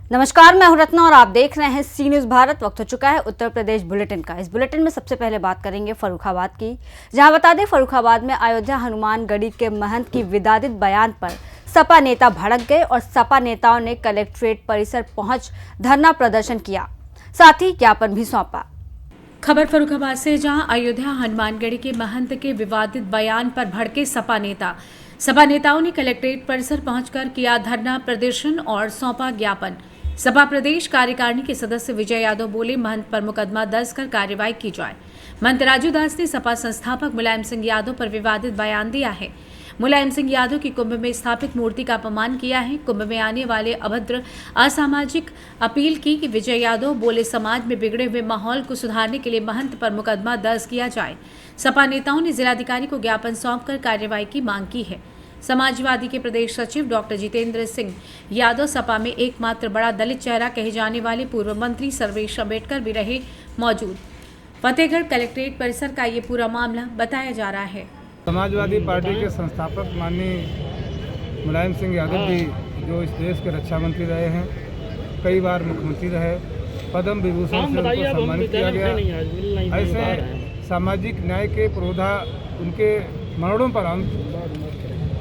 नमस्कार, मैं हूं रत्ना और आप देख रहे हैं सी न्यूज़ भारत। वक्त हो चुका है उत्तर प्रदेश बुलेटिन का। इस बुलेटिन में सबसे पहले बात करेंगे फर्रुखाबाद की, जहां बता दें फर्रुखाबाद में अयोध्या हनुमानगढ़ी के महंत की विवादित बयान पर सपा नेता भड़क गए और सपा नेताओं ने कलेक्ट्रेट परिसर पहुंच धरना प्रदर्शन किया, साथ ही ज्ञापन भी सौंपा। खबर फर्रुखाबाद से, जहां अयोध्या हनुमानगढ़ी के महंत के विवादित बयान पर भड़के सपा नेताओं ने कलेक्ट्रेट परिसर पहुंचकर किया धरना प्रदर्शन और सौंपा ज्ञापन। सपा प्रदेश कार्यकारिणी के सदस्य विजय यादव बोले, महंत पर मुकदमा दर्ज कर कार्रवाई की जाए। महंत राजू दास ने सपा संस्थापक मुलायम सिंह यादव पर विवादित बयान दिया है। मुलायम सिंह यादव की कुंभ में स्थापित मूर्ति का अपमान किया है। कुंभ में आने वाले अभद्र असामाजिक अपील की कि विजय यादव बोले, समाज में बिगड़े हुए माहौल को सुधारने के लिए महंत पर मुकदमा दर्ज किया जाए। सपा नेताओं ने जिलाधिकारी को ज्ञापन सौंपकर कार्रवाई की मांग की है। समाजवादी के प्रदेश सचिव डॉक्टर जितेंद्र सिंह यादव, सपा में एकमात्र बड़ा दलित चेहरा कहे जाने वाले पूर्व मंत्री सर्वेश अम्बेडकर भी रहे मौजूद। फतेहगढ़ कलेक्ट्रेट परिसर का ये पूरा मामला बताया जा रहा है। समाजवादी पार्टी के संस्थापक माननीय मुलायम सिंह यादव जी, जो इस देश के रक्षा मंत्री रहे हैं, कई बार मुख्यमंत्री रहे, पद्म विभूषण से उनको सम्मानित किया गया। ऐसे सामाजिक न्याय के पुरोधा उनके मरणों पर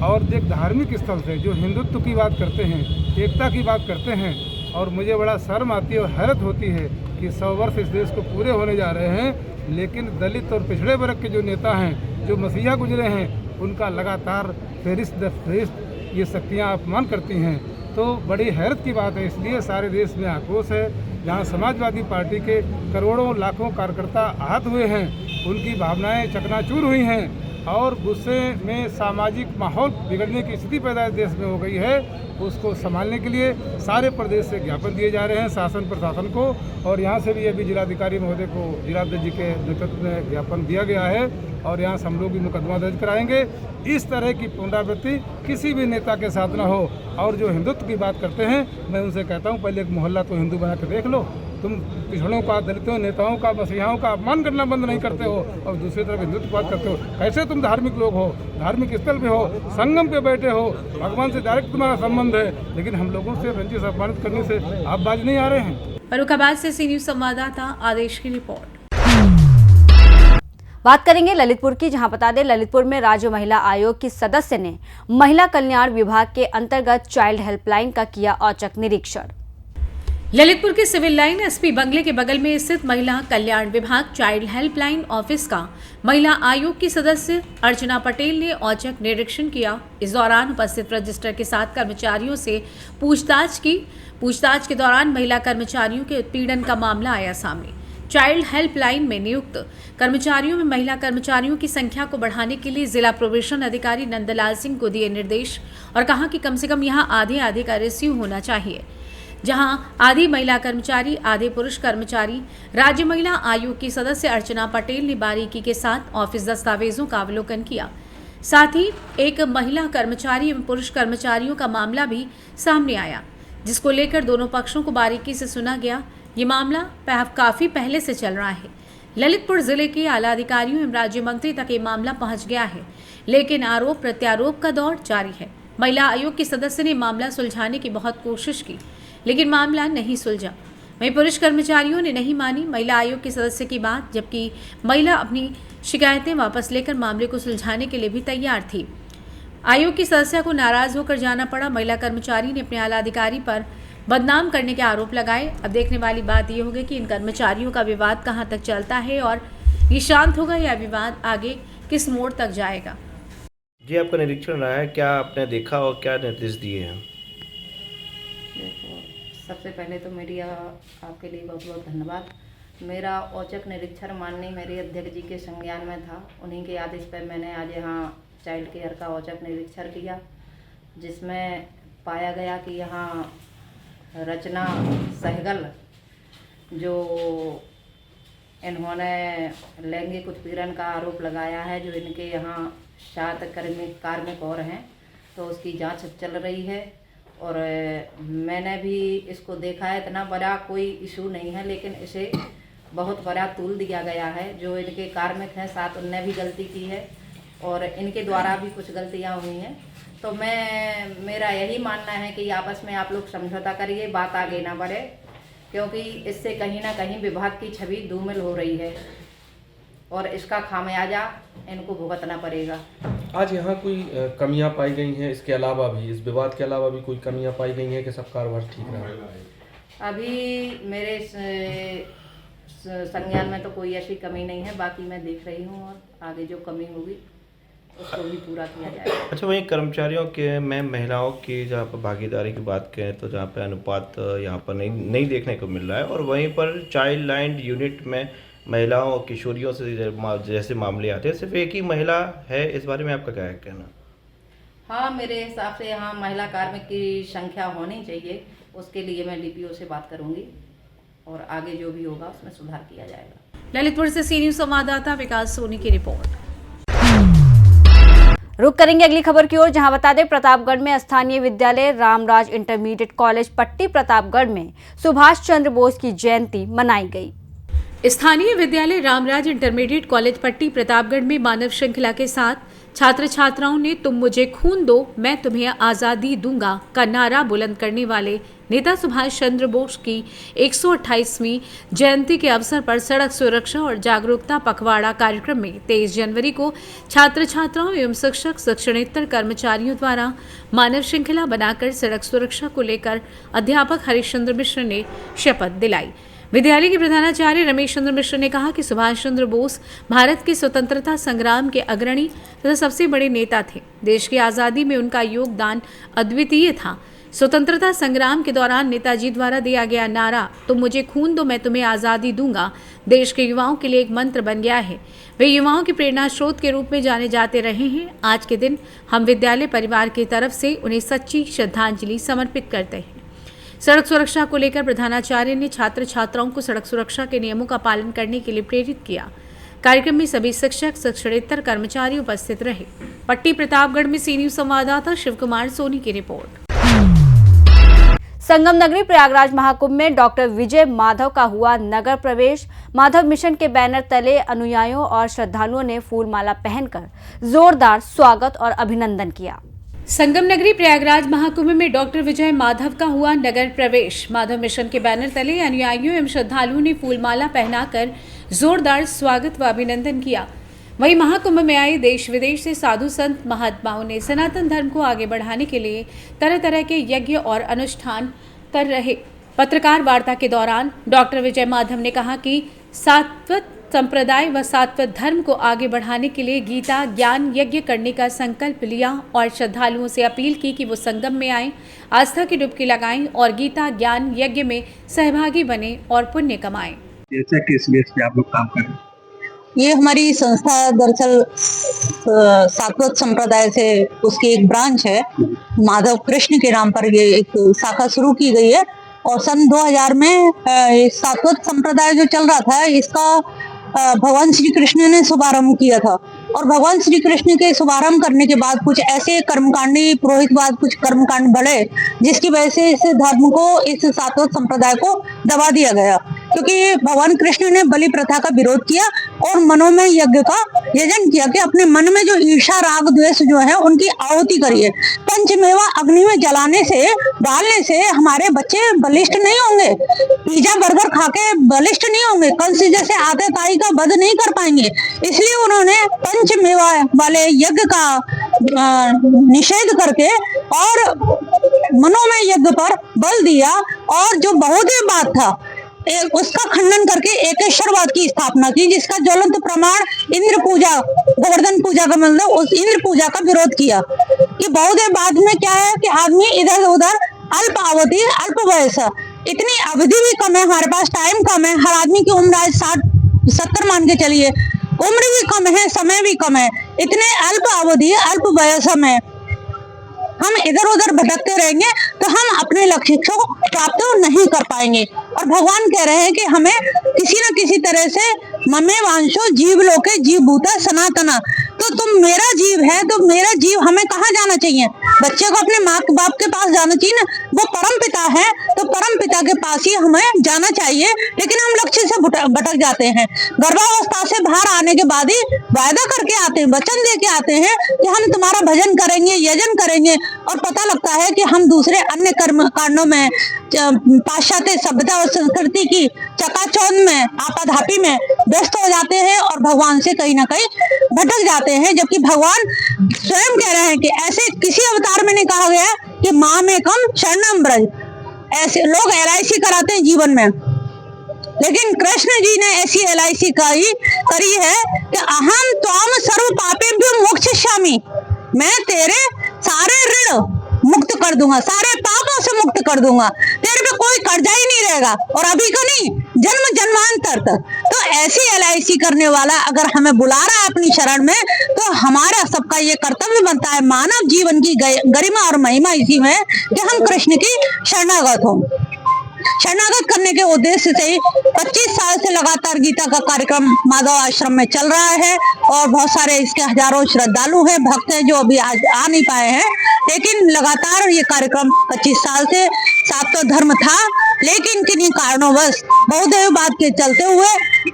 और एक धार्मिक स्थल से जो हिंदुत्व की बात करते हैं, एकता की बात करते हैं, और मुझे बड़ा शर्म आती है और हैरत होती है कि 100 वर्ष इस देश को पूरे होने जा रहे हैं, लेकिन दलित और पिछड़े वर्ग के जो नेता हैं, जो मसीहा गुजरे हैं, उनका लगातार फेरिस्त ये शक्तियाँ अपमान करती हैं। तो बड़ी हैरत की बात है। इसलिए सारे देश में आक्रोश है। जहाँ समाजवादी पार्टी के करोड़ों लाखों कार्यकर्ता आहत हुए हैं, उनकी भावनाएं चकनाचूर हुई हैं और गुस्से में सामाजिक माहौल बिगड़ने की स्थिति पैदा देश में हो गई है, उसको संभालने के लिए सारे प्रदेश से ज्ञापन दिए जा रहे हैं शासन प्रशासन को, और यहाँ से भी अभी जिलाधिकारी महोदय को जिलाध्यक्ष जी के नेतृत्व में ज्ञापन दिया गया है और यहाँ से हम लोग भी मुकदमा दर्ज कराएंगे। इस तरह की पुनरावृत्ति किसी भी नेता के साथ न हो। और जो हिंदुत्व की बात करते हैं, मैं उनसे कहता हूँ, पहले एक मोहल्ला तो हिंदू बना के देख लो। तुम पिछड़ों का, दलितों, नेताओं का, मसीहाओं का अपमान करना बंद नहीं करते हो और दूसरी तरफ हिंदुत्व की बात करते हो। कैसे तुम धार्मिक लोग हो, धार्मिक स्थल पे हो, संगम पे बैठे हो, भगवान से डायरेक्ट तुम्हारा संबंध है, लेकिन हम लोगों से रंजिश अपमानित करने से आप बाज नहीं आ रहे हैं। फर्रुखाबाद से सी न्यूज़ संवाददाता आदेश की रिपोर्ट। बात करेंगे ललितपुर की, जहां बता दें ललितपुर में राज्य महिला आयोग की सदस्य ने महिला कल्याण विभाग के अंतर्गत चाइल्ड हेल्पलाइन का किया औचक निरीक्षण। ललितपुर के सिविल लाइन एसपी बंगले के बगल में स्थित महिला कल्याण विभाग चाइल्ड हेल्पलाइन ऑफिस का महिला आयोग की सदस्य अर्चना पटेल ने औचक निरीक्षण किया। इस दौरान उपस्थित रजिस्टर के साथ कर्मचारियों से पूछताछ की। पूछताछ के दौरान महिला कर्मचारियों के उत्पीड़न का मामला आया सामने। चाइल्ड हेल्पलाइन में नियुक्त कर्मचारियों में महिला कर्मचारियों की संख्या को बढ़ाने के लिए जिला प्रोबेशन अधिकारी नंदलाल सिंह को दिए निर्देश और कहा कि कम से कम यहां आधे का रेशियो होना चाहिए, जहां आधी महिला कर्मचारी, आधे पुरुष कर्मचारी। राज्य महिला आयोग की सदस्य अर्चना पटेल ने बारीकी के साथ ऑफिस दस्तावेजों का अवलोकन किया। साथ ही एक महिला कर्मचारी एवं पुरुष कर्मचारियों का मामला भी सामने आया, जिसको लेकर दोनों पक्षों को बारीकी से सुना गया। ये मामला काफी पहले से चल रहा है। ललितपुर जिले के आला अधिकारियों एवं राज्य मंत्री तक ये मामला पहुंच गया है, लेकिन आरोप प्रत्यारोप का दौर जारी है। महिला आयोग के सदस्य ने मामला सुलझाने की बहुत कोशिश की, लेकिन मामला नहीं सुलझा। वहीं पुरुष कर्मचारियों ने नहीं मानी महिला आयोग के सदस्य की बात, जबकि महिला अपनी शिकायतें वापस लेकर मामले को सुलझाने के लिए भी तैयार थी। आयोग की सदस्य को नाराज होकर जाना पड़ा। महिला कर्मचारी ने अपने आला अधिकारी पर बदनाम करने के आरोप लगाए। अब देखने वाली बात यह होगी कि इन कर्मचारियों का विवाद कहां तक चलता है और ये शांत होगा या विवाद आगे किस मोड़ तक जाएगा। जी, आपका निरीक्षण रहा है, क्या आपने देखा और क्या निर्देश दिए हैं? देखो, सबसे पहले तो मीडिया आपके लिए बहुत बहुत धन्यवाद। मेरा औचक निरीक्षण माननीय मेरे अध्यक्ष जी के संज्ञान में था। उन्हीं के आदेश पर मैंने आज यहाँ चाइल्ड केयर का औचक निरीक्षण किया, जिसमें पाया गया कि यहाँ रचना सहगल, जो इन्होंने लैंगिक उत्पीड़न का आरोप लगाया है, जो इनके यहाँ 7 कार्मिक और हैं, तो उसकी जांच चल रही है। और मैंने भी इसको देखा है। इतना बड़ा कोई इशू नहीं है, लेकिन इसे बहुत बड़ा तूल दिया गया है। जो इनके कार्मिक हैं साथ उनने भी गलती की है और इनके द्वारा भी कुछ गलतियां हुई हैं। तो मेरा यही मानना है कि आपस में आप लोग समझौता करिए, बात आगे ना बढ़े, क्योंकि इससे कहीं ना कहीं विभाग की छवि धूमिल हो रही है और इसका खामियाजा इनको भुगतना पड़ेगा। आज यहाँ कोई कमियां पाई गई हैं? इसके अलावा भी, इस विवाद के अलावा भी कोई कमियां पाई गई हैं कि सब कारभार ठीक रहा? अभी मेरे संज्ञान में तो कोई ऐसी कमी नहीं है, बाकी मैं देख रही हूँ और आगे जो कमी होगी उसको भी पूरा किया जाएगा। अच्छा, वहीं कर्मचारियों के में महिलाओं की जहाँ पर भागीदारी की बात करें तो जहाँ पर अनुपात यहाँ पर नहीं देखने को मिल रहा है, और वहीं पर चाइल्ड लाइन यूनिट में महिलाओं और किशोरियों से जैसे मामले आते हैं, सिर्फ एक ही महिला है, इस बारे में आपका क्या है कहना? हाँ, मेरे हिसाब से यहाँ महिला कार्मिक की संख्या होनी चाहिए, उसके लिए मैं डीपीओ से बात करूँगी और आगे जो भी होगा उसमें सुधार किया जाएगा। ललितपुर से सी न्यूज संवाददाता विकास सोनी की रिपोर्ट। रुक करेंगे अगली खबर की ओर, जहां बता दें प्रतापगढ़ में स्थानीय विद्यालय रामराज इंटरमीडिएट कॉलेज पट्टी प्रतापगढ़ में सुभाष चंद्र बोस की जयंती मनाई गई। स्थानीय विद्यालय रामराज इंटरमीडिएट कॉलेज पट्टी प्रतापगढ़ में मानव श्रृंखला के साथ छात्र छात्राओं ने तुम मुझे खून दो मैं तुम्हें आज़ादी दूंगा का नारा बुलंद करने वाले नेता सुभाष चंद्र बोस की 128वीं जयंती के अवसर पर सड़क सुरक्षा और जागरूकता पखवाड़ा कार्यक्रम में 23 जनवरी को छात्र छात्राओं एवं शिक्षक शिक्षणेतर कर्मचारियों द्वारा मानव श्रृंखला बनाकर सड़क सुरक्षा को लेकर अध्यापक हरीशचंद्र मिश्र ने शपथ दिलाई। विद्यालय के प्रधानाचार्य रमेश चंद्र मिश्र ने कहा कि सुभाष चंद्र बोस भारत के स्वतंत्रता संग्राम के अग्रणी तथा सबसे बड़े नेता थे। देश की आज़ादी में उनका योगदान अद्वितीय था। स्वतंत्रता संग्राम के दौरान नेताजी द्वारा दिया गया नारा तुम मुझे खून दो मैं तुम्हें आज़ादी दूंगा देश के युवाओं के लिए एक मंत्र बन गया है। वे युवाओं की प्रेरणा स्रोत के रूप में जाने जाते रहे हैं। आज के दिन हम विद्यालय परिवार की तरफ से उन्हें सच्ची श्रद्धांजलि समर्पित करते हैं। सड़क सुरक्षा को लेकर प्रधानाचार्य ने छात्र छात्राओं को सड़क सुरक्षा के नियमों का पालन करने के लिए प्रेरित किया। कार्यक्रम में सभी शिक्षक शिक्षणेतर कर्मचारी उपस्थित रहे। पट्टी प्रतापगढ़ में सी न्यूज संवाददाता शिव कुमार सोनी की रिपोर्ट। संगम नगरी प्रयागराज महाकुंभ में डॉक्टर विजय माधव का हुआ नगर प्रवेश। माधव मिशन के बैनर तले अनुयायियों और श्रद्धालुओं ने फूलमाला पहनकर जोरदार स्वागत और अभिनंदन किया। संगम नगरी प्रयागराज महाकुंभ में डॉक्टर विजय माधव का हुआ नगर प्रवेश। माधव मिशन के बैनर तले अनुयायियों एवं श्रद्धालुओं ने फूलमाला पहनाकर जोरदार स्वागत व अभिनंदन किया। वहीं महाकुंभ में आए देश विदेश से साधु संत महात्माओं ने सनातन धर्म को आगे बढ़ाने के लिए तरह तरह के यज्ञ और अनुष्ठान कर रहे। पत्रकार वार्ता के दौरान डॉक्टर विजय माधव ने कहा कि सात्वत संप्रदाय व सात्वत धर्म को आगे बढ़ाने के लिए गीता ज्ञान यज्ञ करने का संकल्प लिया और श्रद्धालुओं से अपील की कि वो संगम में आएं, आस्था की डुबकी लगाएं और गीता ज्ञान यज्ञ में सहभागी बने और पुण्य कमाएं। जैसा कि इस बेस पे आप लोग काम कर रहे हैं, ये हमारी संस्था दरअसल सात्वत संप्रदाय से उसकी एक ब्रांच है। माधव कृष्ण के नाम पर ये एक शाखा शुरू की गई है और सन 2000 में सात्वत संप्रदाय जो चल रहा था इसका भगवान श्री कृष्ण ने शुभारंभ किया था। और भगवान श्री कृष्ण के शुभारंभ करने के बाद कुछ ऐसे कर्मकांडी पुरोहितवाद कुछ कर्मकांड बढ़े जिसकी वजह से इस धर्म को इस सात्वत संप्रदाय को दबा दिया गया, क्योंकि भगवान कृष्ण ने बलि प्रथा का विरोध किया और मनोमय यज्ञ का यजन किया कि अपने मन में जो ईर्षा राग द्वेष जो है उनकी आहुति करिए। पंचमेवा अग्नि में जलाने से डालने से हमारे बच्चे बलिष्ठ नहीं होंगे, पिज्जा बर्गर खा के बलिष्ठ नहीं होंगे, कंस जैसे आतताई का वध नहीं कर पाएंगे। इसलिए उन्होंने पंचमेवा वाले यज्ञ का निषेध करके और मनोमय यज्ञ पर बल दिया और जो बहुदेव बात था उसका खंडन करके एकेश्वरवाद की स्थापना की, जिसका ज्वलंत प्रमाण इंद्र पूजा गोवर्धन पूजा का मतलब उस इंद्र पूजा का विरोध किया। कि बहुदेववाद में क्या है कि आदमी इधर उधर अल्प अवधि अल्प वयस, इतनी अवधि भी कम है, हमारे पास टाइम कम है। हर आदमी की उम्र आज 60-70 मान के चलिए, उम्र भी कम है समय भी कम है। इतने अल्प अवधि अल्प वयस में हम इधर उधर भटकते रहेंगे तो हम अपने लक्ष्य को प्राप्त नहीं कर पाएंगे। और भगवान कह रहे हैं कि हमें किसी न किसी तरह से ममे वांशो जीव लोके जीव भूता सनातना, तो तुम मेरा जीव है तो मेरा जीव हमें कहाँ जाना चाहिए? बच्चे को अपने माँ बाप के पास जाना चाहिए ना। वो परम पिता है, तो परम पिता के पास ही हमें जाना चाहिए, लेकिन हम लक्ष्य से भटक जाते हैं। गर्भावस्था से बाहर आने के बाद ही वायदा करके आते हैं, वचन दे के आते हैं कि हम तुम्हारा भजन करेंगे, यजन करेंगे, और पता लगता है कि हम दूसरे अन्य कर्म कांडों में, पाश्चात्य सभ्यता और संस्कृति की चकाचौंध में, आपाधापी में व्यस्त हो जाते हैं और भगवान से कहीं ना कहीं भटक जाते हैं। जबकि भगवान स्वयं कह रहे हैं कि ऐसे किसी अवतार में नहीं कहा गया कि माँ में कम शरणम ब्रज। ऐसे लोग LIC कराते हैं जीवन में, लेकिन कृष्ण जी ने ऐसी LIC करी है कि अहम त्वाम सर्व पापेभ्यो मोक्षयिष्यामि, मैं तेरे सारे ऋण मुक्त कर दूंगा, सारे पापों से मुक्त कर दूंगा, तेरे पे कोई कर्जा ही नहीं रहेगा, और अभी का नहीं, जन्म जन्मांतर तक। तो ऐसी LIC करने वाला अगर हमें बुला रहा है अपनी शरण में, तो हमारा सबका ये कर्तव्य बनता है, मानव जीवन की गरिमा और महिमा इसी में कि हम कृष्ण की शरणागत हों। शरणागत करने के उद्देश्य से 25 साल से लगातार गीता का कार्यक्रम माधव आश्रम में चल रहा है, और बहुत सारे इसके हजारों श्रद्धालु हैं, भक्त हैं जो अभी आज आ नहीं पाए हैं, लेकिन लगातार ये कार्यक्रम 25 साल से सातवां धर्म था, लेकिन किन्हीं कारणोंवश बहुदेववाद के चलते हुए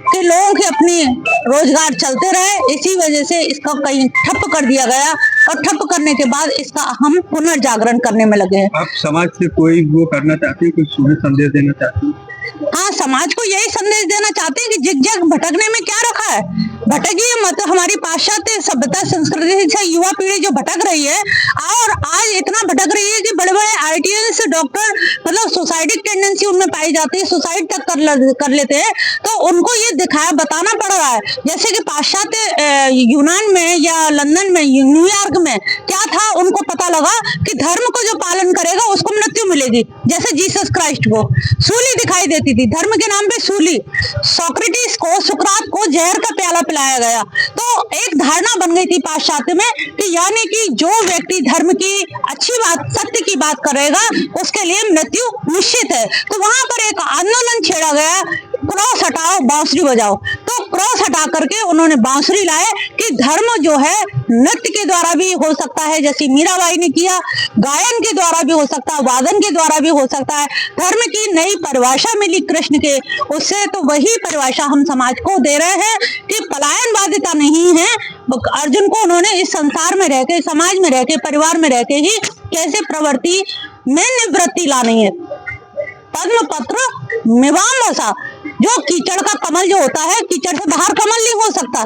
कि लोगों के अपनी रोजगार चलते रहे, इसी वजह से इसका कहीं ठप कर दिया गया, और ठप करने के बाद इसका हम पुनर्जागरण करने में लगे हैं। आप समाज से कोई वो करना चाहते हैं, कोई शुभ संदेश देना चाहते हैं? हाँ, समाज को यही संदेश देना चाहते हैं कि जिग जग भटकने में क्या रखा है, भटकिए मत। हमारी पाश्चात्य सभ्यता संस्कृति से युवा पीढ़ी जो भटक रही है, और आज इतना भटक रही है कि बड़े बड़े ITS डॉक्टर, मतलब सुसाइडिक टेंडेंसी उनमें पाई जाती है, सुसाइड तक कर लेते हैं, तो उनको ये बताना पड़ रहा है। जैसे कि पाश्चात्य यूनान में या लंदन में, न्यूयॉर्क में क्या था, उनको पता लगा कि धर्म को जो पालन करेगा उसको मृत्यु मिलेगी। जैसे जीसस क्राइस्ट को सूली दिखाई देती थी, धर्म के नाम पे सूली। सोक्रेटिस को, सुकरात को जहर का प्याला पिलाया गया। तो एक धारणा बन गई थी पाश्चात्य में कि यानी कि जो व्यक्ति धर्म की अच्छी बात, सत्य की बात करेगा, उसके लिए मृत्यु निश्चित है। तो वहां पर एक आंदोलन छेड़ा गया, क्रॉस हटाओ बांसुरी बजाओ। तो क्रॉस हटा करके उन्होंने बांसुरी लाए कि धर्म जो है नृत्य के द्वारा भी हो सकता है, जैसे मीराबाई ने किया, गायन के द्वारा भी हो सकता है, वादन के द्वारा भी हो सकता है। धर्म की नई परिभाषा मिली कृष्ण के, उससे तो वही परिभाषा हम समाज को दे रहे हैं कि पलायनवादिता नहीं है। अर्जुन को उन्होंने इस संसार में रह के, समाज में रह के, परिवार में रह के ही कैसे प्रवृत्ति में निवृत्ति लानी है। पद्म पत्र मिवाम वसा, जो कीचड़ का कमल जो होता है, कीचड़ से बाहर कमल नहीं हो सकता,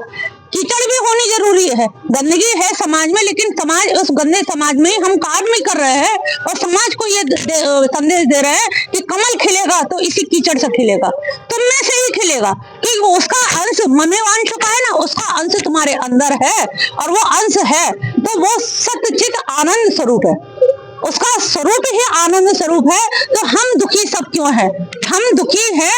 कीचड़ भी होनी जरूरी है। गंदगी है समाज में, लेकिन समाज, उस गंदे समाज में हम कार्य नहीं कर रहे हैं, और समाज को ये संदेश दे रहे हैं कि कमल खिलेगा तो इसी कीचड़ से खिलेगा, तुम में से ही खिलेगा, क्योंकि वो उसका अंश ममेवांश का है ना, उसका अंश तुम्हारे अंदर है, और वो अंश है तो वो सत्यचित आनंद स्वरूप है, उसका स्वरूप ही आनंद स्वरूप है। तो हम दुखी सब क्यों हैं? हम दुखी हैं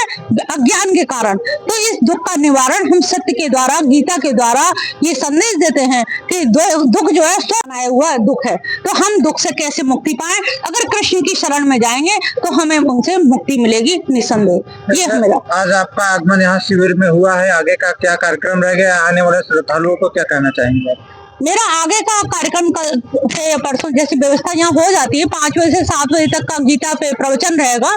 अज्ञान के कारण। तो इस दुख का निवारण हम सत्य के द्वारा, गीता के द्वारा ये संदेश देते हैं कि दुख जो है स्वयं बनाया हुआ दुख है। तो हम दुख से कैसे मुक्ति पाएं? अगर कृष्ण की शरण में जाएंगे तो हमें उनसे मुक्ति मिलेगी निसंदेह। ये है मेरा। आज आपका आगमन यहाँ शिविर में हुआ है, आगे का क्या कार्यक्रम रह गया? आने वाले श्रद्धालुओं को क्या कहना चाहेंगे? मेरा आगे का कार्यक्रम से परसों जैसी व्यवस्था यहाँ हो जाती है, 5 बजे से 7 बजे तक का गीता पे प्रवचन रहेगा,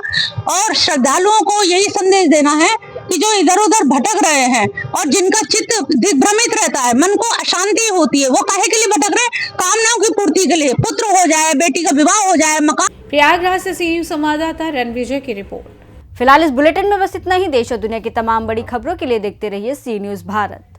और श्रद्धालुओं को यही संदेश देना है कि जो इधर उधर भटक रहे हैं और जिनका चित्त दिग्भ्रमित रहता है, मन को अशांति होती है, वो काहे के लिए भटक रहे? कामनाओं की पूर्ति के लिए, पुत्र हो जाए, बेटी का विवाह हो जाए, मकान। प्रयागराज से सीएम संवाददाता रणविजय की रिपोर्ट। फिलहाल इस बुलेटिन में बस इतना ही। देश और दुनिया की तमाम बड़ी खबरों के लिए देखते रहिए सी न्यूज़ भारत।